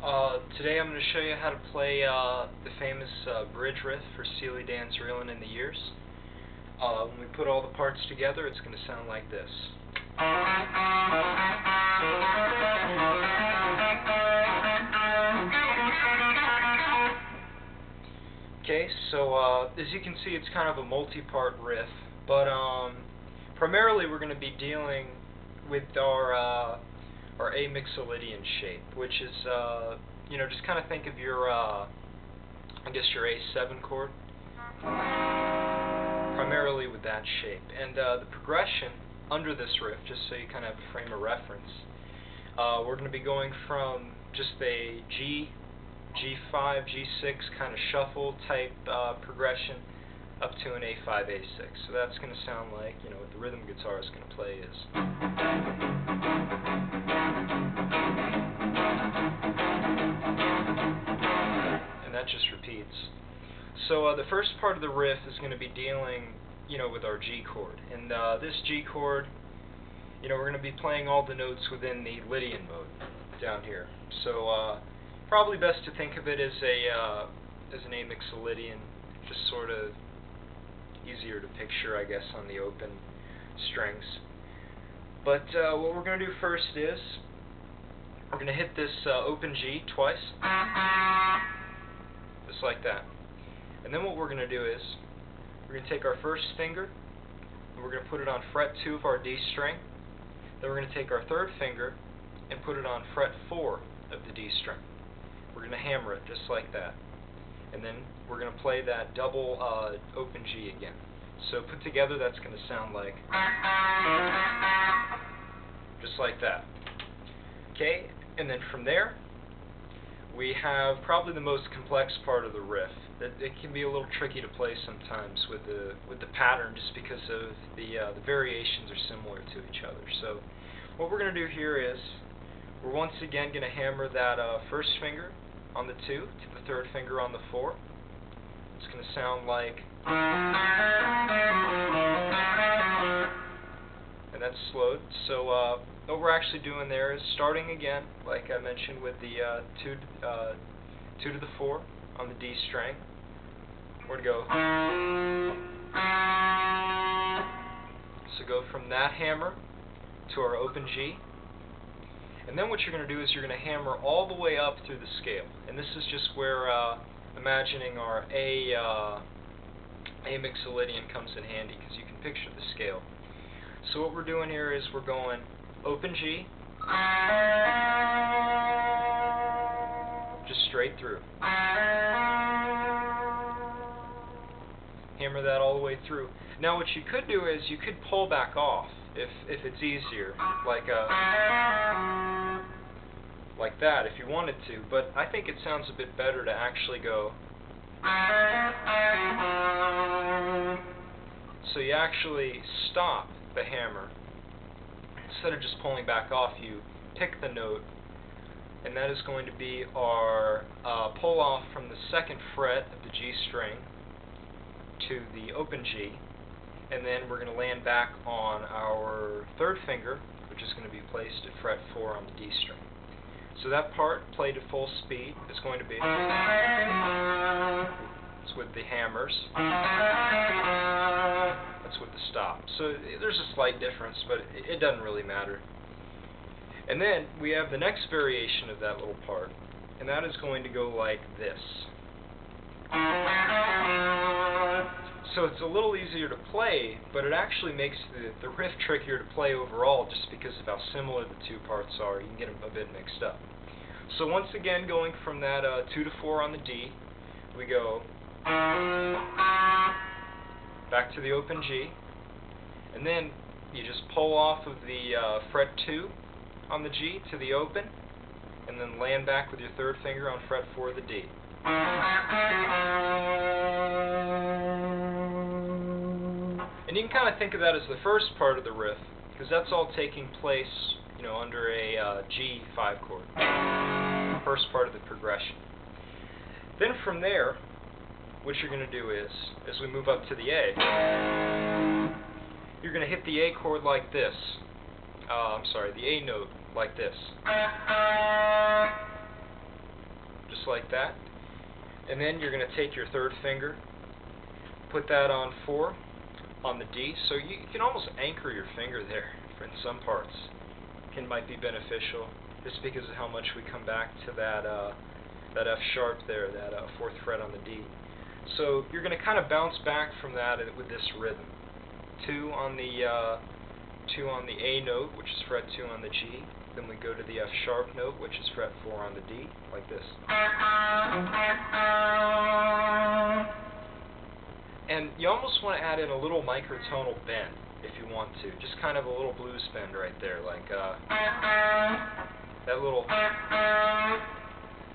Today I'm going to show you how to play the famous bridge riff for Steely Dan's Reelin' in the Years. When we put all the parts together, it's going to sound like this. Okay, so as you can see, it's kind of a multi-part riff, but primarily we're going to be dealing with our A mixolydian shape, which is just kind of think of your I guess your A7 chord, primarily with that shape. And the progression under this riff, just so you kind of have a frame of reference, we're going to be going from just a G, G5, G6 kind of shuffle type progression up to an A5, A6. So that's going to sound like, what the rhythm guitar is going to play is. And that just repeats. So the first part of the riff is going to be dealing, with our G chord. And this G chord, we're going to be playing all the notes within the Lydian mode down here. So probably best to think of it as an A mixolydian, just sort of easier to picture, I guess, on the open strings. But what we're going to do first is we're going to hit this open G twice, just like that. And then what we're going to do is we're going to take our first finger and we're going to put it on fret 2 of our D string. Then we're going to take our third finger and put it on fret 4 of the D string. We're going to hammer it just like that. And then we're going to play that double open G again. So put together, that's going to sound like, just like that. Okay, and then from there, we have probably the most complex part of the riff. It can be a little tricky to play sometimes with the pattern, just because of the variations are similar to each other. So what we're going to do here is we're once again going to hammer that first finger on the 2 to the third finger on the 4. It's going to sound like, and that's slowed. So what we're actually doing there is starting again, like I mentioned, with the 2 to the 4 on the D string. We're going to go, so go from that hammer to our open G. And then what you're going to do is you're going to hammer all the way up through the scale. And this is just where imagining our A mixolydian comes in handy, because you can picture the scale. So what we're doing here is we're going open G, just straight through. Hammer that all the way through. Now what you could do is you could pull back off if it's easier, like that if you wanted to, but I think it sounds a bit better to actually go. So you actually stop the hammer. Instead of just pulling back off, you pick the note, and that is going to be our pull off from the 2nd fret of the G string to the open G, and then we're going to land back on our 3rd finger, which is going to be placed at fret 4 on the D string. So that part, played at full speed, is going to be, it's with the hammers, that's with the stop. So there's a slight difference, but it doesn't really matter. And then we have the next variation of that little part, and that is going to go like this. So it's a little easier to play, but it actually makes the riff trickier to play overall, just because of how similar the two parts are. You can get them a bit mixed up. So once again, going from that 2 to 4 on the D, we go back to the open G, and then you just pull off of the fret 2 on the G to the open, and then land back with your 3rd finger on fret 4 of the D. And you can kind of think of that as the first part of the riff, because that's all taking place, under a G5 chord. First part of the progression. Then from there, what you're going to do is, as we move up to the A, you're going to hit the A chord like this. The A note like this. like that. And then you're going to take your third finger, put that on 4 on the D, so you can almost anchor your finger there in some parts. Might be beneficial just because of how much we come back to that F sharp there, that 4th fret on the D. So you're going to kind of bounce back from that with this rhythm. 2 on the A note, which is fret 2 on the G. Then we go to the F sharp note, which is fret 4 on the D, like this. And you almost want to add in a little microtonal bend if you want to. Just kind of a little blues bend right there, like that little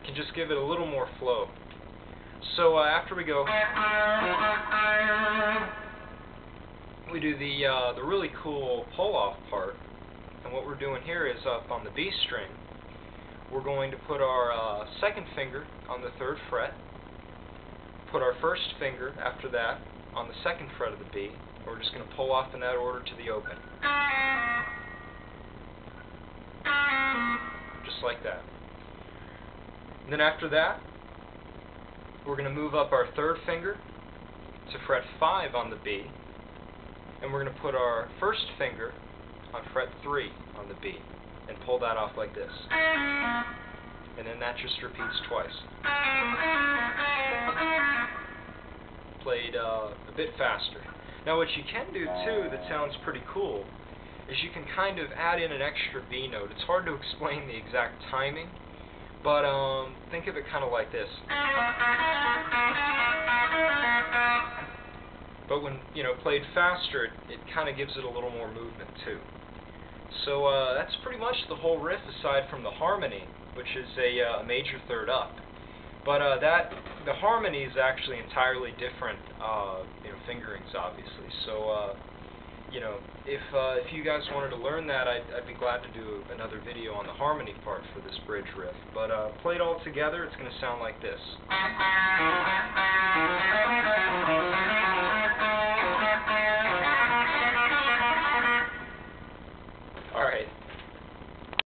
can just give it a little more flow. So after we go, we do the really cool pull-off part. And what we're doing here is up on the B string, we're going to put our second finger on the 3rd fret, put our first finger after that on the 2nd fret of the B. We're just going to pull off in that order to the open. Just like that. And then after that, we're going to move up our 3rd finger to fret 5 on the B, and we're going to put our first finger on fret 3 on the B and pull that off like this. And then that just repeats twice. Played a bit faster. Now what you can do too that sounds pretty cool is you can kind of add in an extra B note. It's hard to explain the exact timing, but think of it kind of like this. But when played faster, it kind of gives it a little more movement too. So that's pretty much the whole riff, aside from the harmony, which is a major 3rd up. But the harmony is actually entirely different, fingerings, obviously. So if you guys wanted to learn that, I'd be glad to do another video on the harmony part for this bridge riff. But played all together, it's going to sound like this.